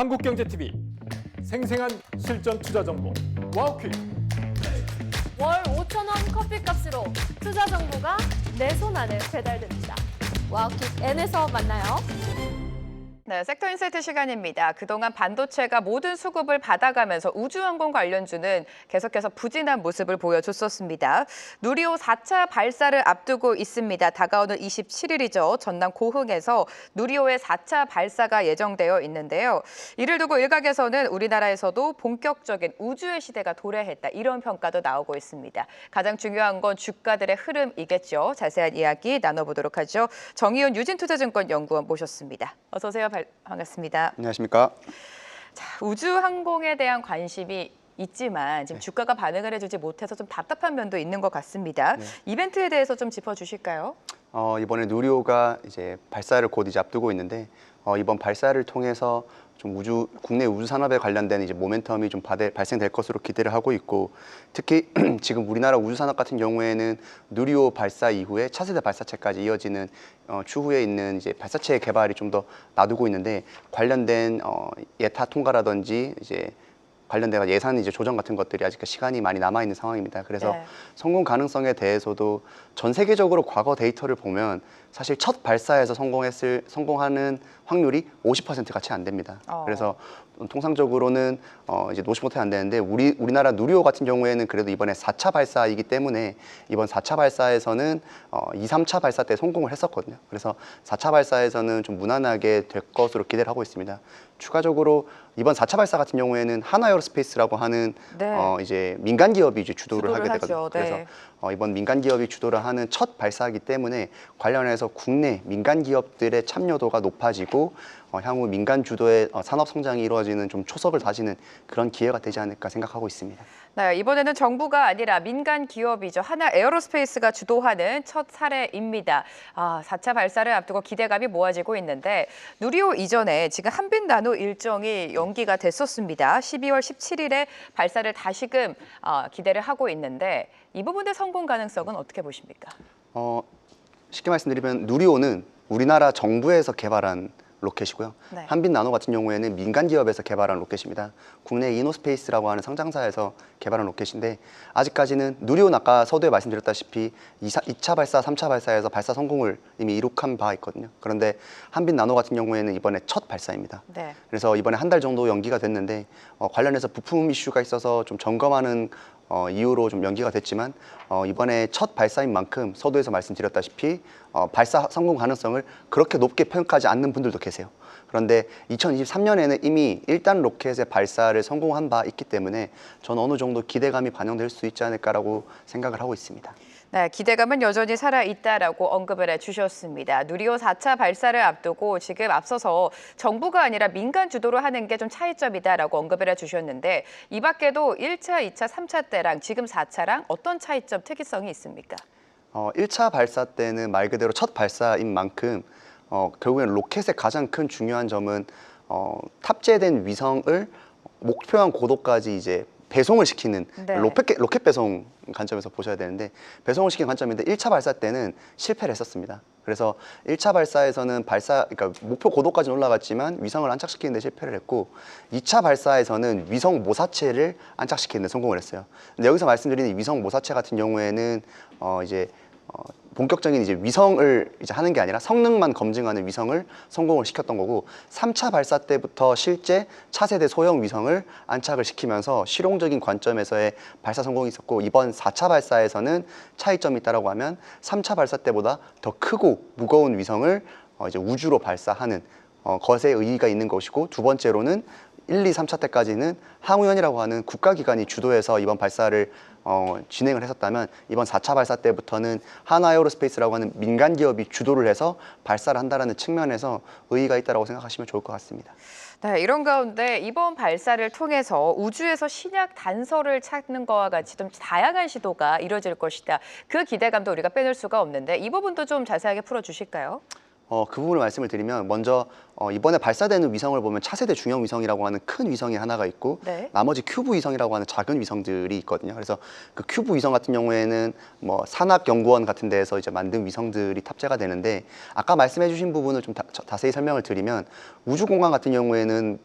한국경제TV 생생한 실전 투자 정보 와우퀴. 월 5,000원 커피값으로 투자 정보가 내 손 안에 배달됩니다. 와우킥 N에서 만나요. 네, 섹터 인사이트 시간입니다. 그동안 반도체가 모든 수급을 받아가면서 우주항공 관련주는 계속해서 부진한 모습을 보여줬었습니다. 누리호 4차 발사를 앞두고 있습니다. 다가오는 27일이죠. 전남 고흥에서 누리호의 4차 발사가 예정되어 있는데요. 이를 두고 일각에서는 우리나라에서도 본격적인 우주의 시대가 도래했다. 이런 평가도 나오고 있습니다. 가장 중요한 건 주가들의 흐름이겠죠. 자세한 이야기 나눠보도록 하죠. 정의훈 유진투자증권 연구원 모셨습니다. 어서 오세요. 반갑습니다. 안녕하십니까. 자, 우주항공에 대한 관심이 있지만 지금 주가가 반응을 해주지 못해서 좀 답답한 면도 있는 것 같습니다. 이벤트에 대해서 좀 짚어주실까요? 이번에 누리호가 이제 발사를 곧 이제 앞두고 있는데 이번 발사를 통해서 좀 국내 우주 산업에 관련된 이제 모멘텀이 좀 발생될 것으로 기대를 하고 있고, 특히 지금 우리나라 우주 산업 같은 경우에는 누리호 발사 이후에 차세대 발사체까지 이어지는 추후에 있는 이제 발사체 개발이 좀 더 놔두고 있는데, 관련된 예타 통과라든지 이제 관련된 예산 이제 조정 같은 것들이 아직 시간이 많이 남아 있는 상황입니다. 그래서 성공 가능성에 대해서도 전 세계적으로 과거 데이터를 보면 사실 첫 발사에서 성공하는 확률이 50%가 채 안 됩니다. 그래서 통상적으로는 이제 50% 안 되는데 우리나라 누리호 같은 경우에는 그래도 이번에 4차 발사이기 때문에 이번 4차 발사에서는 2, 3차 발사 때 성공을 했었거든요. 그래서 4차 발사에서는 좀 무난하게 될 것으로 기대를 하고 있습니다. 추가적으로 이번 4차 발사 같은 경우에는 하나에어로스페이스라고 하는 이제 민간 기업이 이제 주도를 하게 되거든요. 그래서 이번 민간 기업이 주도를 하는 첫 발사이기 때문에 관련해서 국내 민간 기업들의 참여도가 높아지고 향후 민간 주도의 산업 성장이 이루어지는 좀 초석을 다지는 그런 기회가 되지 않을까 생각하고 있습니다. 네, 이번에는 정부가 아니라 민간 기업이죠. 하나에어로스페이스가 주도하는 첫 사례입니다. 4차 발사를 앞두고 기대감이 모아지고 있는데, 누리호 이전에 지금 한빛나노 일정이 연기가 됐었습니다. 12월 17일에 발사를 다시금 기대를 하고 있는데, 이 부분의 성공 가능성은 어떻게 보십니까? 쉽게 말씀드리면 누리호는 우리나라 정부에서 개발한 로켓이고요. 한빛나노 같은 경우에는 민간 기업에서 개발한 로켓입니다. 국내 이노스페이스라고 하는 상장사에서 개발한 로켓인데, 아직까지는 누리호는 아까 서두에 말씀드렸다시피 2차 발사, 3차 발사에서 발사 성공을 이미 이룩한 바 있거든요. 그런데 한빛나노 같은 경우에는 이번에 첫 발사입니다. 그래서 이번에 한 달 정도 연기가 됐는데 관련해서 부품 이슈가 있어서 좀 점검하는 이후로 좀 연기가 됐지만 이번에 첫 발사인 만큼 서두에서 말씀드렸다시피 발사 성공 가능성을 그렇게 높게 평가하지 않는 분들도 계세요. 그런데 2023년에는 이미 1단 로켓의 발사를 성공한 바 있기 때문에 저는 어느 정도 기대감이 반영될 수 있지 않을까라고 생각을 하고 있습니다. 네, 기대감은 여전히 살아있다라고 언급을 해주셨습니다. 누리호 4차 발사를 앞두고 지금 앞서서 정부가 아니라 민간 주도로 하는 게 좀 차이점이다라고 언급을 해주셨는데, 이 밖에도 1차, 2차, 3차 때랑 지금 4차랑 어떤 차이점, 특이성이 있습니까? 1차 발사 때는 말 그대로 첫 발사인 만큼 결국엔 로켓의 가장 큰 중요한 점은 탑재된 위성을 목표한 고도까지 이제 배송을 시키는 로켓 배송 관점에서 보셔야 되는데, 배송을 시키는 관점인데 1차 발사 때는 실패를 했었습니다. 그래서 1차 발사에서는 그러니까 목표 고도까지는 올라갔지만 위성을 안착시키는 데 실패를 했고, 2차 발사에서는 위성 모사체를 안착시키는 데 성공을 했어요. 근데 여기서 말씀드리는 위성 모사체 같은 경우에는 본격적인 이제 위성을 이제 하는 게 아니라 성능만 검증하는 위성을 성공을 시켰던 거고, 3차 발사 때부터 실제 차세대 소형 위성을 안착을 시키면서 실용적인 관점에서의 발사 성공이 있었고, 이번 4차 발사에서는 차이점이 있다라고 하면 3차 발사 때보다 더 크고 무거운 위성을 이제 우주로 발사하는 것에 의의가 있는 것이고, 두 번째로는 1, 2, 3차 때까지는 항우연이라고 하는 국가기관이 주도해서 이번 발사를 진행을 했었다면, 이번 4차 발사 때부터는 하나에어로스페이스라고 하는 민간 기업이 주도를 해서 발사를 한다는 측면에서 의의가 있다고 생각하시면 좋을 것 같습니다. 네, 이런 가운데 이번 발사를 통해서 우주에서 신약 단서를 찾는 것과 같이 좀 다양한 시도가 이루어질 것이다. 그 기대감도 우리가 빼놓을 수가 없는데, 이 부분도 좀 자세하게 풀어주실까요? 그 부분을 말씀을 드리면, 먼저 이번에 발사되는 위성을 보면 차세대 중형 위성이라고 하는 큰 위성이 하나가 있고 네. 나머지 큐브 위성이라고 하는 작은 위성들이 있거든요. 그래서 그 큐브 위성 같은 경우에는 뭐 산학연구원 같은 데에서 이제 만든 위성들이 탑재가 되는데 아까 말씀해주신 부분을 좀 자세히 설명을 드리면 우주공간 같은 경우에는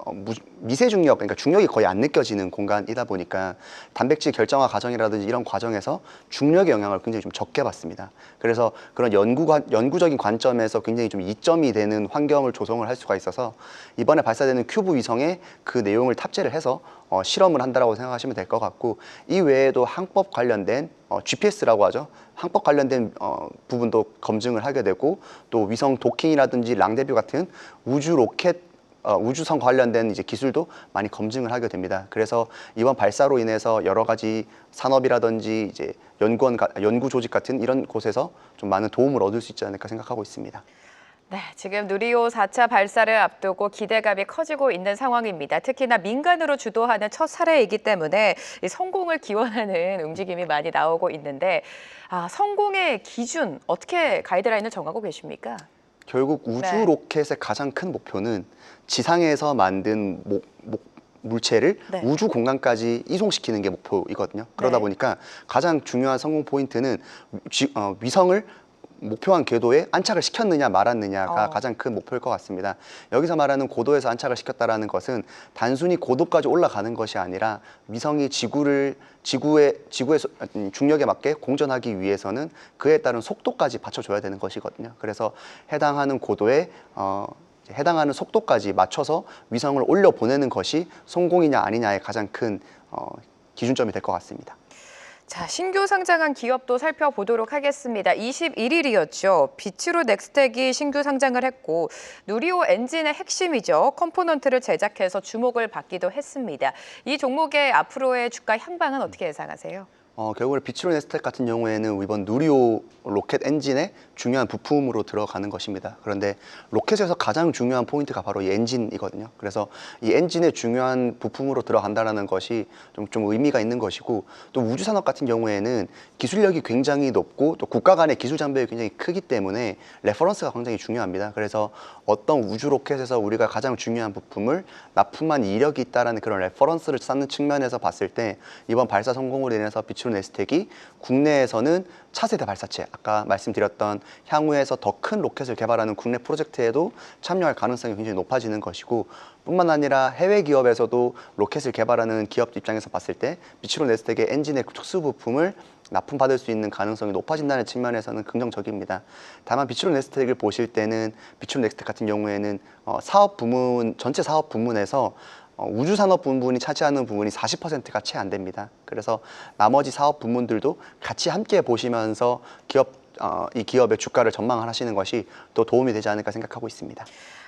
미세 중력, 그러니까 중력이 거의 안 느껴지는 공간이다 보니까 단백질 결정화 과정이라든지 이런 과정에서 중력의 영향을 굉장히 좀 적게 받습니다. 그래서 그런 연구적인 관점에서 굉장히 좀 이점이 되는 환경을 조성을 할 수가 있어서 이번에 발사되는 큐브 위성에 그 내용을 탑재를 해서 실험을 한다라고 생각하시면 될 것 같고 이 외에도 항법 관련된 GPS라고 하죠. 항법 관련된 부분도 검증을 하게 되고 또 위성 도킹이라든지 랑데뷰 같은 우주 로켓 우주선 관련된 이제 기술도 많이 검증을 하게 됩니다. 그래서 이번 발사로 인해서 여러 가지 산업이라든지 이제 연구 조직 같은 이런 곳에서 좀 많은 도움을 얻을 수 있지 않을까 생각하고 있습니다. 네, 지금 누리호 4차 발사를 앞두고 기대감이 커지고 있는 상황입니다. 특히나 민간으로 주도하는 첫 사례이기 때문에 이 성공을 기원하는 움직임이 많이 나오고 있는데 성공의 기준 어떻게 가이드라인을 정하고 계십니까? 결국 우주 로켓의 가장 큰 목표는 지상에서 만든 물체를 네. 우주 공간까지 이송시키는 게 목표이거든요. 그러다 네. 보니까 가장 중요한 성공 포인트는 위성을 목표한 궤도에 안착을 시켰느냐 말았느냐가 가장 큰 목표일 것 같습니다. 여기서 말하는 고도에서 안착을 시켰다라는 것은 단순히 고도까지 올라가는 것이 아니라 위성이 지구의 중력에 맞게 공전하기 위해서는 그에 따른 속도까지 받쳐줘야 되는 것이거든요. 그래서 해당하는 고도에 해당하는 속도까지 맞춰서 위성을 올려 보내는 것이 성공이냐 아니냐의 가장 큰 기준점이 될 것 같습니다. 자, 신규 상장한 기업도 살펴보도록 하겠습니다. 21일이었죠. 비츠로 넥스텍이 신규 상장을 했고 누리호 엔진의 핵심이죠. 컴포넌트를 제작해서 주목을 받기도 했습니다. 이 종목의 앞으로의 주가 향방은 어떻게 예상하세요? 결국에 비츠로 넥스텍 같은 경우에는 이번 누리호 로켓 엔진의 중요한 부품으로 들어가는 것입니다. 그런데 로켓에서 가장 중요한 포인트가 바로 이 엔진이거든요. 그래서 이 엔진의 중요한 부품으로 들어간다는 것이 좀 의미가 있는 것이고 또 우주산업 같은 경우에는 기술력이 굉장히 높고 또 국가 간의 기술 장벽이 굉장히 크기 때문에 레퍼런스가 굉장히 중요합니다. 그래서 어떤 우주 로켓에서 우리가 가장 중요한 부품을 납품한 이력이 있다는 그런 레퍼런스를 쌓는 측면에서 봤을 때 이번 발사 성공으로 인해서 비츠로 넥스텍이 국내에서는 차세대 발사체, 아까 말씀드렸던 향후에서 더 큰 로켓을 개발하는 국내 프로젝트에도 참여할 가능성이 굉장히 높아지는 것이고 뿐만 아니라 해외 기업에서도 로켓을 개발하는 기업 입장에서 봤을 때 비츠로 넥스텍의 엔진의 특수 부품을 납품받을 수 있는 가능성이 높아진다는 측면에서는 긍정적입니다. 다만 비츠로 넥스텍을 보실 때는 비츠로 넥스텍 같은 경우에는 사업 부문, 전체 사업 부문에서 우주산업 부분이 차지하는 부분이 40%가 채 안 됩니다. 그래서 나머지 사업 부문들도 같이 함께 보시면서 이 기업의 주가를 전망하시는 것이 또 도움이 되지 않을까 생각하고 있습니다.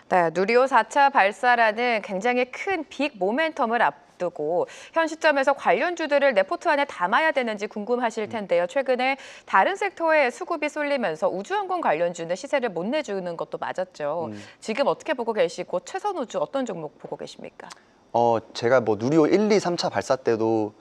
네, 누리호 4차 발사라는 굉장히 큰 빅 모멘텀을 앞두고 현 시점에서 관련주들을 내 포트 안에 담아야 되는지 궁금하실 텐데요. 최근에 다른 섹터에 수급이 쏠리면서 우주항공 관련주는 시세를 못 내주는 것도 맞았죠. 지금 어떻게 보고 계시고 최선우주 어떤 종목 보고 계십니까? 제가 누리호 1, 2, 3차 발사 때도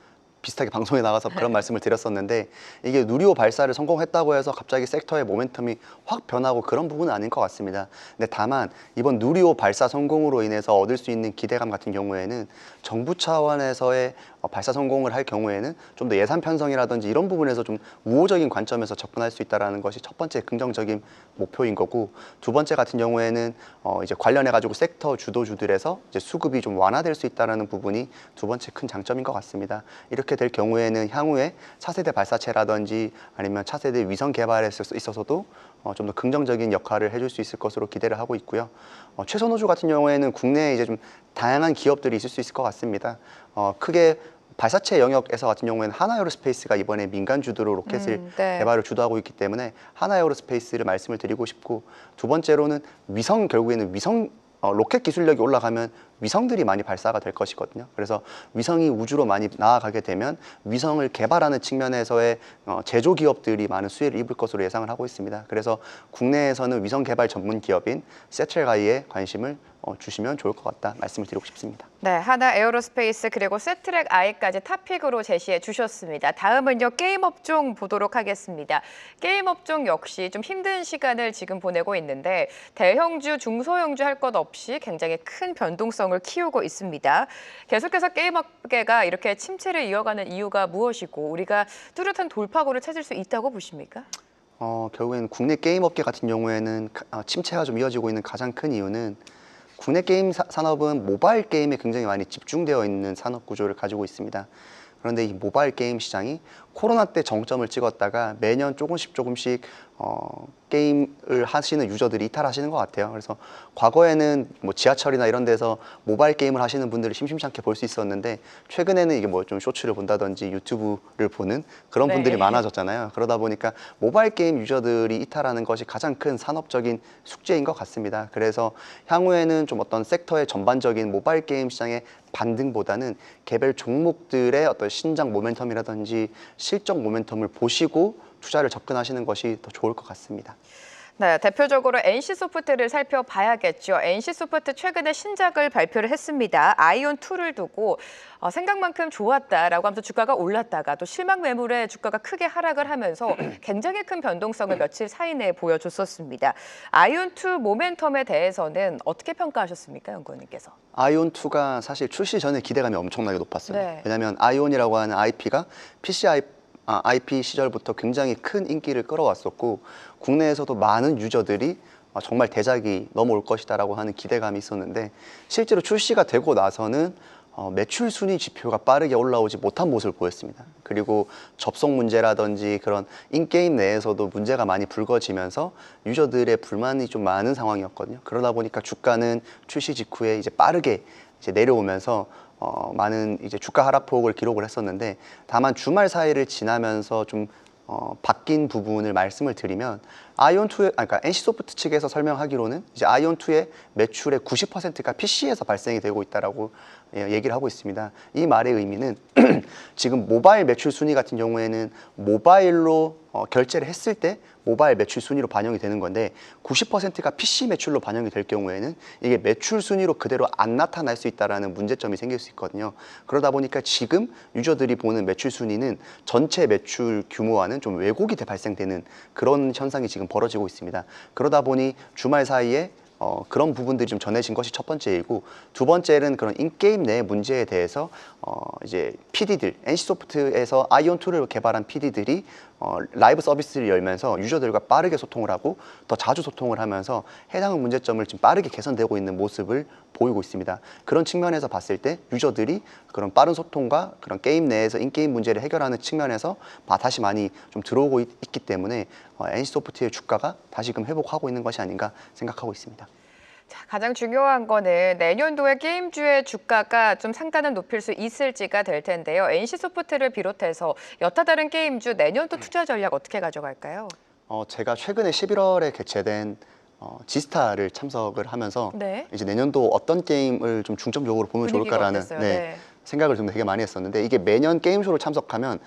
비슷하게 방송에 나가서 그런 말씀을 드렸었는데 이게 누리호 발사를 성공했다고 해서 갑자기 섹터의 모멘텀이 확 변하고 그런 부분은 아닌 것 같습니다. 근데 다만 이번 누리호 발사 성공으로 인해서 얻을 수 있는 기대감 같은 경우에는 정부 차원에서의 발사 성공을 할 경우에는 좀 더 예산 편성이라든지 이런 부분에서 좀 우호적인 관점에서 접근할 수 있다는 것이 첫 번째 긍정적인 목표인 거고 두 번째 같은 경우에는 이제 관련해 가지고 섹터 주도주들에서 이제 수급이 좀 완화될 수 있다는 부분이 두 번째 큰 장점인 것 같습니다. 이렇게 될 경우에는 향후에 차세대 발사체라든지 아니면 차세대 위성 개발에 있어서도 좀 더 긍정적인 역할을 해줄 수 있을 것으로 기대를 하고 있고요. 최선호주 같은 경우에는 국내에 이제 좀 다양한 기업들이 있을 수 있을 것 같습니다. 크게 발사체 영역에서 같은 경우에는 하나에어로스페이스가 이번에 민간 주도로 로켓을 개발을 주도하고 있기 때문에 하나에어로스페이스를 말씀을 드리고 싶고 두 번째로는 결국에는 위성 로켓 기술력이 올라가면 위성들이 많이 발사가 될 것이거든요. 그래서 위성이 우주로 많이 나아가게 되면 위성을 개발하는 측면에서의 제조 기업들이 많은 수혜를 입을 것으로 예상을 하고 있습니다. 그래서 국내에서는 위성 개발 전문 기업인 세트랙아이에 관심을 주시면 좋을 것 같다 말씀을 드리고 싶습니다. 네, 하나 에어로스페이스 그리고 세트랙 아이까지 탑픽으로 제시해 주셨습니다. 다음은요, 게임 업종 보도록 하겠습니다. 게임 업종 역시 좀 힘든 시간을 지금 보내고 있는데 대형주, 중소형주 할 것 없이 굉장히 큰 변동성을 키우고 있습니다. 계속해서 게임 업계가 이렇게 침체를 이어가는 이유가 무엇이고 우리가 뚜렷한 돌파구를 찾을 수 있다고 보십니까? 결국엔 국내 게임 업계 같은 경우에는 침체가 좀 이어지고 있는 가장 큰 이유는 국내 게임 산업은 모바일 게임에 굉장히 많이 집중되어 있는 산업 구조를 가지고 있습니다. 그런데 이 모바일 게임 시장이 코로나 때 정점을 찍었다가 매년 조금씩 게임을 하시는 유저들이 이탈하시는 것 같아요. 그래서 과거에는 뭐 지하철이나 이런 데서 모바일 게임을 하시는 분들을 심심찮게 볼 수 있었는데 최근에는 이게 뭐 좀 쇼츠를 본다든지 유튜브를 보는 그런 분들이 네. 많아졌잖아요. 그러다 보니까 모바일 게임 유저들이 이탈하는 것이 가장 큰 산업적인 숙제인 것 같습니다. 그래서 향후에는 좀 어떤 섹터의 전반적인 모바일 게임 시장의 반등보다는 개별 종목들의 어떤 신장 모멘텀이라든지 실적 모멘텀을 보시고 투자를 접근하시는 것이 더 좋을 것 같습니다. 네, 대표적으로 NC소프트를 살펴봐야겠죠. NC소프트 최근에 신작을 발표를 했습니다. 아이온2를 두고 생각만큼 좋았다라고 하면서 주가가 올랐다가 또 실망 매물에 주가가 크게 하락을 하면서 굉장히 큰 변동성을 며칠 사이 내에 보여줬었습니다. 아이온2 모멘텀에 대해서는 어떻게 평가하셨습니까, 연구원님께서? 아이온2가 사실 출시 전에 기대감이 엄청나게 높았어요. 네. 왜냐하면 아이온이라고 하는 IP가 IP 시절부터 굉장히 큰 인기를 끌어왔었고 국내에서도 많은 유저들이 정말 대작이 넘어올 것이다라고 하는 기대감이 있었는데 실제로 출시가 되고 나서는 매출 순위 지표가 빠르게 올라오지 못한 모습을 보였습니다. 그리고 접속 문제라든지 그런 인게임 내에서도 문제가 많이 불거지면서 유저들의 불만이 좀 많은 상황이었거든요. 그러다 보니까 주가는 출시 직후에 이제 빠르게 내려오면서 많은 이제 주가 하락폭을 기록을 했었는데 다만 주말 사이를 지나면서 좀 바뀐 부분을 말씀을 드리면 그러니까 NC소프트 측에서 설명하기로는 이제 아이온2의 매출의 90%가 PC에서 발생이 되고 있다라고 얘기를 하고 있습니다. 이 말의 의미는 지금 모바일 매출 순위 같은 경우에는 모바일로 결제를 했을 때 모바일 매출 순위로 반영이 되는 건데 90%가 PC 매출로 반영이 될 경우에는 이게 매출 순위로 그대로 안 나타날 수 있다는 문제점이 생길 수 있거든요. 그러다 보니까 지금 유저들이 보는 매출 순위는 전체 매출 규모와는 좀 왜곡이 발생되는 그런 현상이 지금 벌어지고 있습니다. 그러다 보니 주말 사이에 그런 부분들이 좀 전해진 것이 첫 번째이고 두 번째는 그런 인게임 내 문제에 대해서 이제 PD들, NC소프트에서 아이온2를 개발한 PD들이 라이브 서비스를 열면서 유저들과 빠르게 소통을 하고 더 자주 소통을 하면서 해당 문제점을 지금 빠르게 개선되고 있는 모습을 보이고 있습니다. 그런 측면에서 봤을 때 유저들이 그런 빠른 소통과 그런 게임 내에서 인게임 문제를 해결하는 측면에서 다시 많이 좀 들어오고 있기 때문에 NC소프트의 주가가 다시금 회복하고 있는 것이 아닌가 생각하고 있습니다. 자, 가장 중요한 거는 내년도에 게임주의 주가가 좀 상단을 높일 수 있을지가 될 텐데요. NC소프트를 비롯해서 여타 다른 게임주 내년도 투자 전략 어떻게 가져갈까요? 제가 최근에 11월에 개최된 지스타를 참석을 하면서 네. 이제 내년도 어떤 게임을 좀 중점적으로 보면 분위기가 좋을까라는 어땠어요? 네. 생각을 좀 되게 많이 했었는데 이게 매년 게임쇼를 참석하면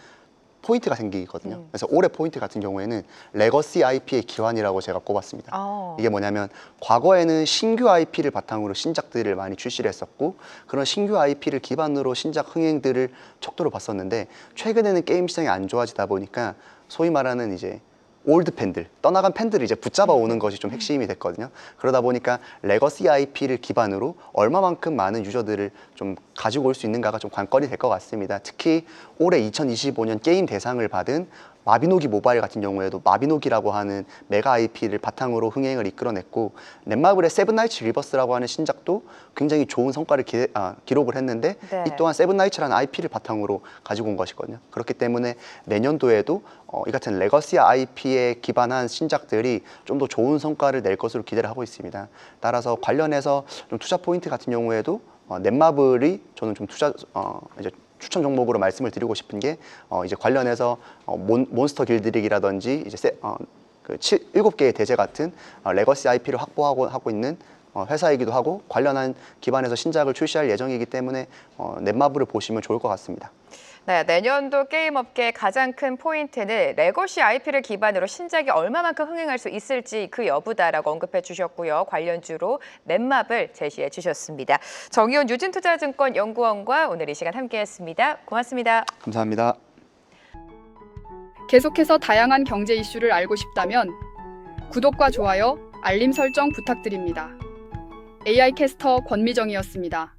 포인트가 생기거든요. 그래서 올해 포인트 같은 경우에는 레거시 IP의 기환이라고 제가 꼽았습니다. 이게 뭐냐면 과거에는 신규 IP를 바탕으로 신작들을 많이 출시를 했었고 그런 신규 IP를 기반으로 신작 흥행들을 척도로 봤었는데 최근에는 게임 시장이 안 좋아지다 보니까 소위 말하는 이제 올드 팬들, 떠나간 팬들을 이제 붙잡아 오는 것이 좀 핵심이 됐거든요. 그러다 보니까 레거시 IP를 기반으로 얼마만큼 많은 유저들을 좀 가지고 올 수 있는가가 좀 관건이 될 것 같습니다. 특히 올해 2025년 게임 대상을 받은 마비노기 모바일 같은 경우에도 마비노기라고 하는 메가 IP를 바탕으로 흥행을 이끌어냈고 넷마블의 세븐나이츠 리버스라고 하는 신작도 굉장히 좋은 성과를 기록을 했는데 네. 이 또한 세븐나이츠라는 IP를 바탕으로 가지고 온 것이거든요. 그렇기 때문에 내년도에도 이 같은 레거시 IP에 기반한 신작들이 좀 더 좋은 성과를 낼 것으로 기대를 하고 있습니다. 따라서 관련해서 좀 투자 포인트 같은 경우에도 넷마블이 저는 좀 이제 추천 종목으로 말씀을 드리고 싶은 게 이제 관련해서 몬스터 길드릭이라든지 이제 7개의 대제 같은 레거시 IP를 확보하고 있는 회사이기도 하고 관련한 기반에서 신작을 출시할 예정이기 때문에 넷마블을 보시면 좋을 것 같습니다. 네, 내년도 게임업계의 가장 큰 포인트는 레거시 IP를 기반으로 신작이 얼마만큼 흥행할 수 있을지 그 여부다라고 언급해 주셨고요. 관련주로 넷마블 제시해 주셨습니다. 정의원 유진투자증권 연구원과 오늘 이 시간 함께했습니다. 고맙습니다. 감사합니다. 계속해서 다양한 경제 이슈를 알고 싶다면 구독과 좋아요, 알림 설정 부탁드립니다. AI 캐스터 권미정이었습니다.